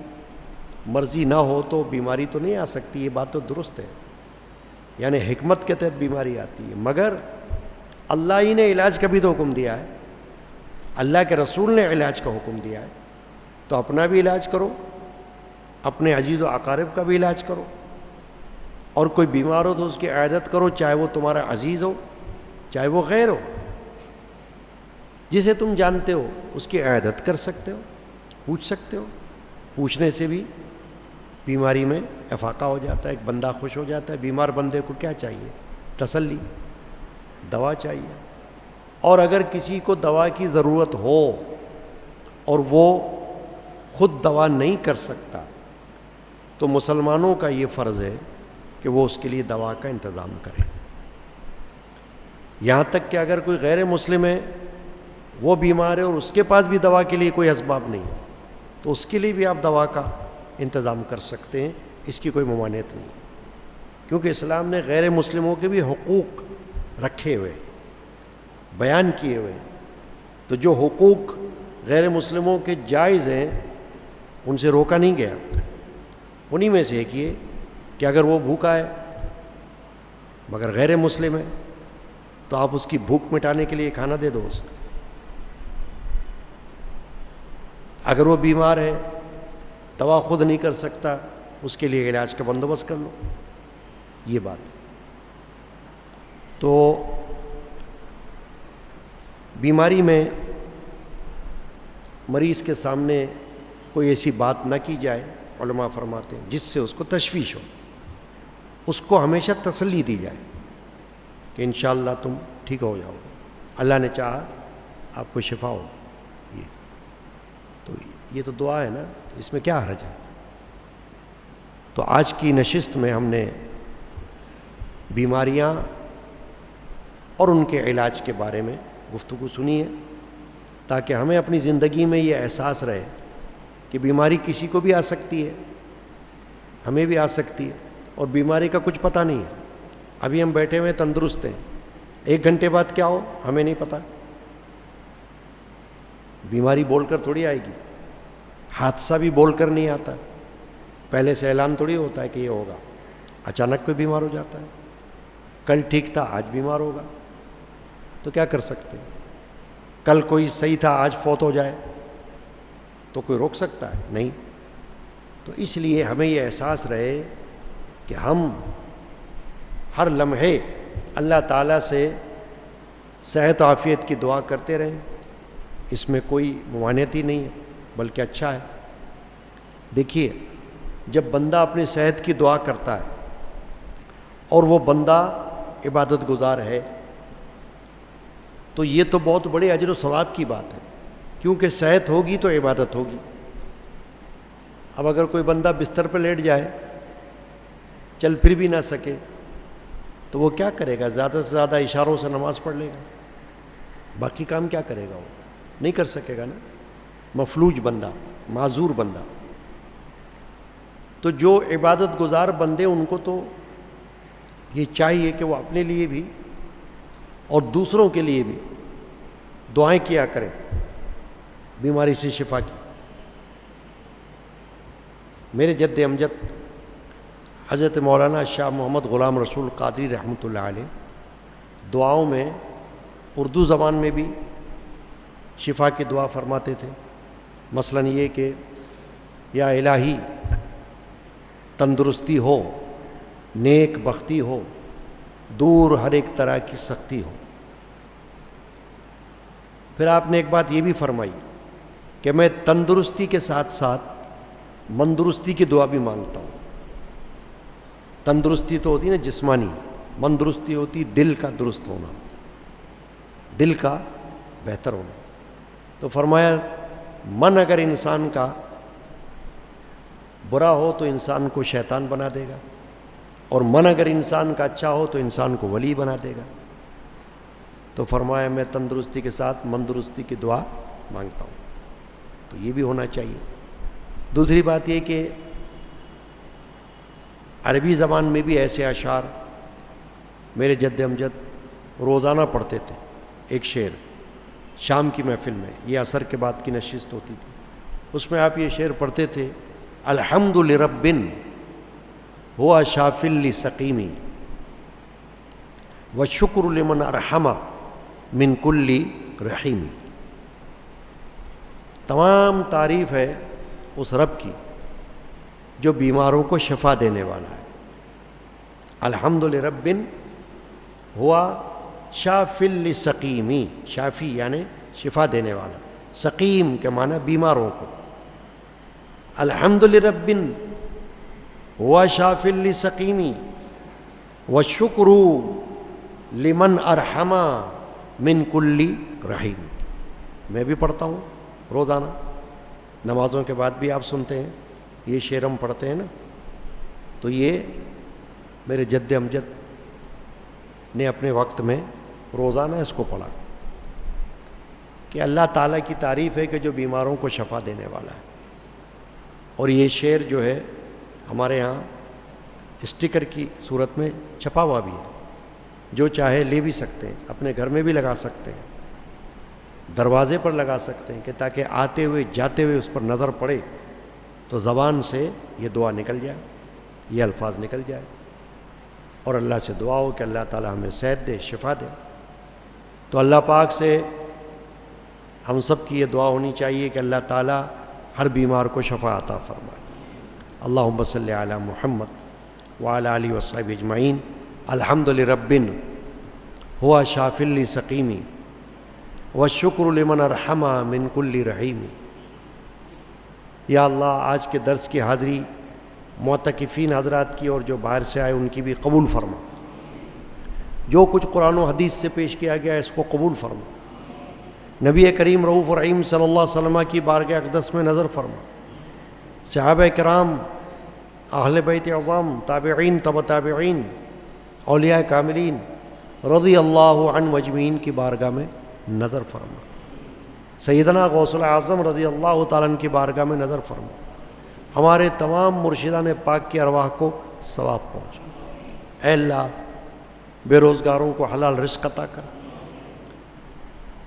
S1: مرضی نہ ہو تو بیماری تو نہیں آ سکتی، یہ بات تو درست ہے، یعنی حکمت کے تحت بیماری آتی ہے، مگر اللہ ہی نے علاج کا بھی تو حکم دیا ہے، اللہ کے رسول نے علاج کا حکم دیا ہے، تو اپنا بھی علاج کرو، اپنے عزیز و اقارب کا بھی علاج کرو، اور کوئی بیمار ہو تو اس کی عیادت کرو، چاہے وہ تمہارا عزیز ہو چاہے وہ غیر ہو، جسے تم جانتے ہو اس کی عیادت کر سکتے ہو، پوچھ سکتے ہو، پوچھنے سے بھی بیماری میں افاقہ ہو جاتا ہے، ایک بندہ خوش ہو جاتا ہے۔ بیمار بندے کو کیا چاہیے؟ تسلی، دوا چاہیے۔ اور اگر کسی کو دوا کی ضرورت ہو اور وہ خود دوا نہیں کر سکتا تو مسلمانوں کا یہ فرض ہے کہ وہ اس کے لیے دوا کا انتظام کرے، یہاں تک کہ اگر کوئی غیر مسلم ہے وہ بیمار ہے اور اس کے پاس بھی دوا کے لیے کوئی اسباب نہیں تو اس کے لیے بھی آپ دوا کا انتظام کر سکتے ہیں، اس کی کوئی ممانعت نہیں، کیونکہ اسلام نے غیر مسلموں کے بھی حقوق رکھے ہوئے، بیان کیے ہوئے، تو جو حقوق غیر مسلموں کے جائز ہیں ان سے روکا نہیں گیا۔ انہی میں سے ایک یہ کہ اگر وہ بھوکا ہے مگر غیر مسلم ہے تو آپ اس کی بھوک مٹانے کے لیے کھانا دے دو اسے، اگر وہ بیمار ہے دوا خود نہیں کر سکتا اس کے لیے علاج کا بندوبست کر لو، یہ بات۔ تو بیماری میں مریض کے سامنے کوئی ایسی بات نہ کی جائے، علماء فرماتے ہیں جس سے اس کو تشویش ہو، اس کو ہمیشہ تسلی دی جائے کہ انشاءاللہ تم ٹھیک ہو جاؤ گے، اللہ نے چاہا آپ کو شفا ہو۔ یہ تو دعا ہے نا، اس میں کیا حرج ہے؟ تو آج کی نشست میں ہم نے بیماریاں اور ان کے علاج کے بارے میں گفتگو سنی ہے تاکہ ہمیں اپنی زندگی میں یہ احساس رہے کہ بیماری کسی کو بھی آ سکتی ہے، ہمیں بھی آ سکتی ہے، اور بیماری کا کچھ پتہ نہیں ہے۔ ابھی ہم بیٹھے ہوئے تندرست ہیں، 1 گھنٹے بعد کیا ہو ہمیں نہیں پتہ، بیماری بول کر تھوڑی آئے گی، حادثہ بھی بول کر نہیں آتا، پہلے سے اعلان تھوڑی ہوتا ہے کہ یہ ہوگا، اچانک کوئی بیمار ہو جاتا ہے، کل ٹھیک تھا آج بیمار ہوگا، تو کیا کر سکتے ہیں؟ کل کوئی صحیح تھا آج فوت ہو جائے تو کوئی روک سکتا ہے؟ نہیں۔ تو اس لیے ہمیں یہ احساس رہے کہ ہم ہر لمحے اللہ تعالیٰ سے صحت و عافیت کی دعا کرتے رہیں، اس میں کوئی ممانعت ہی نہیں ہے بلکہ اچھا ہے۔ دیکھیے جب بندہ اپنی صحت کی دعا کرتا ہے اور وہ بندہ عبادت گزار ہے تو یہ تو بہت بڑے اجر و ثواب کی بات ہے، کیونکہ صحت ہوگی تو عبادت ہوگی۔ اب اگر کوئی بندہ بستر پہ لیٹ جائے، چل پھر بھی نہ سکے، تو وہ کیا کرے گا؟ زیادہ سے زیادہ اشاروں سے نماز پڑھ لے گا، باقی کام کیا کرے گا؟ وہ نہیں کر سکے گا نا، مفلوج بندہ، معذور بندہ۔ تو جو عبادت گزار بندے ان کو تو یہ چاہیے کہ وہ اپنے لیے بھی اور دوسروں کے لیے بھی دعائیں کیا کریں بیماری سے شفا کی۔ میرے جد امجد حضرت مولانا شاہ محمد غلام رسول قادری رحمۃ اللہ علیہ دعاؤں میں اردو زبان میں بھی شفا کی دعا فرماتے تھے، مثلا یہ کہ یا الہی تندرستی ہو، نیک بختی ہو، دور ہر ایک طرح کی سختی ہو۔ پھر آپ نے ایک بات یہ بھی فرمائی کہ میں تندرستی کے ساتھ ساتھ مندرستی کی دعا بھی مانگتا ہوں۔ تندرستی تو ہوتی نا جسمانی، مندرستی ہوتی دل کا درست ہونا، دل کا بہتر ہونا۔ تو فرمایا من اگر انسان کا برا ہو تو انسان کو شیطان بنا دے گا، اور من اگر انسان کا اچھا ہو تو انسان کو ولی بنا دے گا. تو فرمایا میں تندرستی کے ساتھ مندرستی کی دعا مانگتا ہوں. تو یہ بھی ہونا چاہیے. دوسری بات یہ کہ عربی زبان میں بھی ایسے اشعار میرے جد امجد روزانہ پڑھتے تھے. ایک شعر شام کی محفل میں، یہ عصر کے بعد کی نشست ہوتی تھی، اس میں آپ یہ شعر پڑھتے تھے: الحمد لرب ہوا شافی لسقیمی والشکر لمن ارحم من کل رحیم. تمام تعریف ہے اس رب کی جو بیماروں کو شفا دینے والا ہے. الحمد لرب ہوا شافی لسقیمی، شافی یعنی شفا دینے والا، سقیم کے معنی بیماروں کو. الحمد لرب ہوا شافی لسقیمی والشکر لمن ارحم من کل رحیم. میں بھی پڑھتا ہوں روزانہ، نمازوں کے بعد بھی آپ سنتے ہیں یہ شعر ہم پڑھتے ہیں نا. تو یہ میرے جد امجد نے اپنے وقت میں روزانہ اس کو پڑھا کہ اللہ تعالیٰ کی تعریف ہے کہ جو بیماروں کو شفا دینے والا ہے. اور یہ شعر جو ہے ہمارے ہاں اسٹیکر کی صورت میں چھپا ہوا بھی ہے، جو چاہے لے بھی سکتے ہیں، اپنے گھر میں بھی لگا سکتے ہیں، دروازے پر لگا سکتے ہیں کہ تاکہ آتے ہوئے جاتے ہوئے اس پر نظر پڑے تو زبان سے یہ دعا نکل جائے، یہ الفاظ نکل جائے، اور اللہ سے دعا ہو کہ اللہ تعالیٰ ہمیں صحت دے، شفا دے. تو اللہ پاک سے ہم سب کی یہ دعا ہونی چاہیے کہ اللہ تعالیٰ ہر بیمار کو شفا عطا فرمائے. اللہم صلی علی محمد وعلی آلہ وصحبہ اجمعین. الحمد لرب ہوا شافی لسقیمی والشکر لمن ارحم من کل رحیم. یا اللہ آج کے درس کی حاضری معتکفین حضرات کی اور جو باہر سے آئے ان کی بھی قبول فرما. جو کچھ قرآن و حدیث سے پیش کیا گیا اس کو قبول فرما. نبی کریم رؤوف الرحیم صلی اللہ علیہ وسلم کی بارگاہ اقدس میں نظر فرما. صحابہ کرام، اہل بیت اعظام، تابعین، تبع تابعین، اولیاء کاملین رضی اللہ عنہ اجمعین کی بارگاہ میں نظر فرما. سیدنا غوث الاعظم رضی اللہ تعالیٰ عنہ کی بارگاہ میں نظر فرما. ہمارے تمام مرشدان پاک کی ارواح کو ثواب پہنچا. اے اللہ بے روزگاروں کو حلال رزق عطا کر،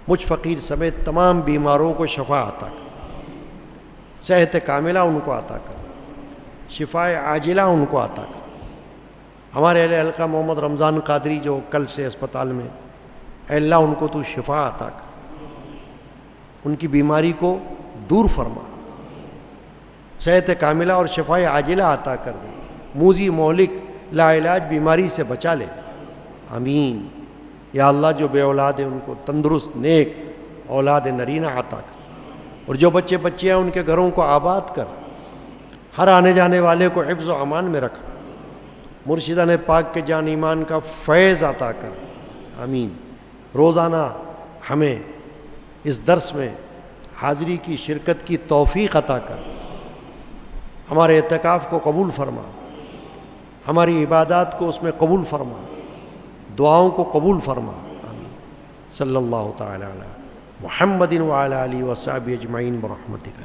S1: مجھ فقیر سمیت تمام بیماروں کو شفا عطا کر، صحت کاملہ ان کو عطا کر، شفاء عاجلہ ان کو عطا کر. ہمارے اہل حلقہ محمد رمضان قادری جو کل سے اسپتال میں، اے اللہ ان کو تو شفا عطا کر، ان کی بیماری کو دور فرما، صحت کاملہ اور شفاء عاجلہ عطا کر دے، موذی مہلک لا علاج بیماری سے بچا لے. آمین. یا اللہ جو بے اولاد ہیں ان کو تندرست نیک اولاد نرینہ عطا کر، اور جو بچے بچیاں ان کے گھروں کو آباد کر، ہر آنے جانے والے کو حفظ و امان میں رکھ، مرشدان پاک کے جان ایمان کا فیض عطا کر. آمین. روزانہ ہمیں اس درس میں حاضری کی شرکت کی توفیق عطا کر، ہمارے اعتکاف کو قبول فرما، ہماری عبادات کو اس میں قبول فرما، دعاؤں کو قبول فرما. آمین. صلی اللہ تعالی علی محمد وعلی آلہ وصحبہ اجمعین برحمتک.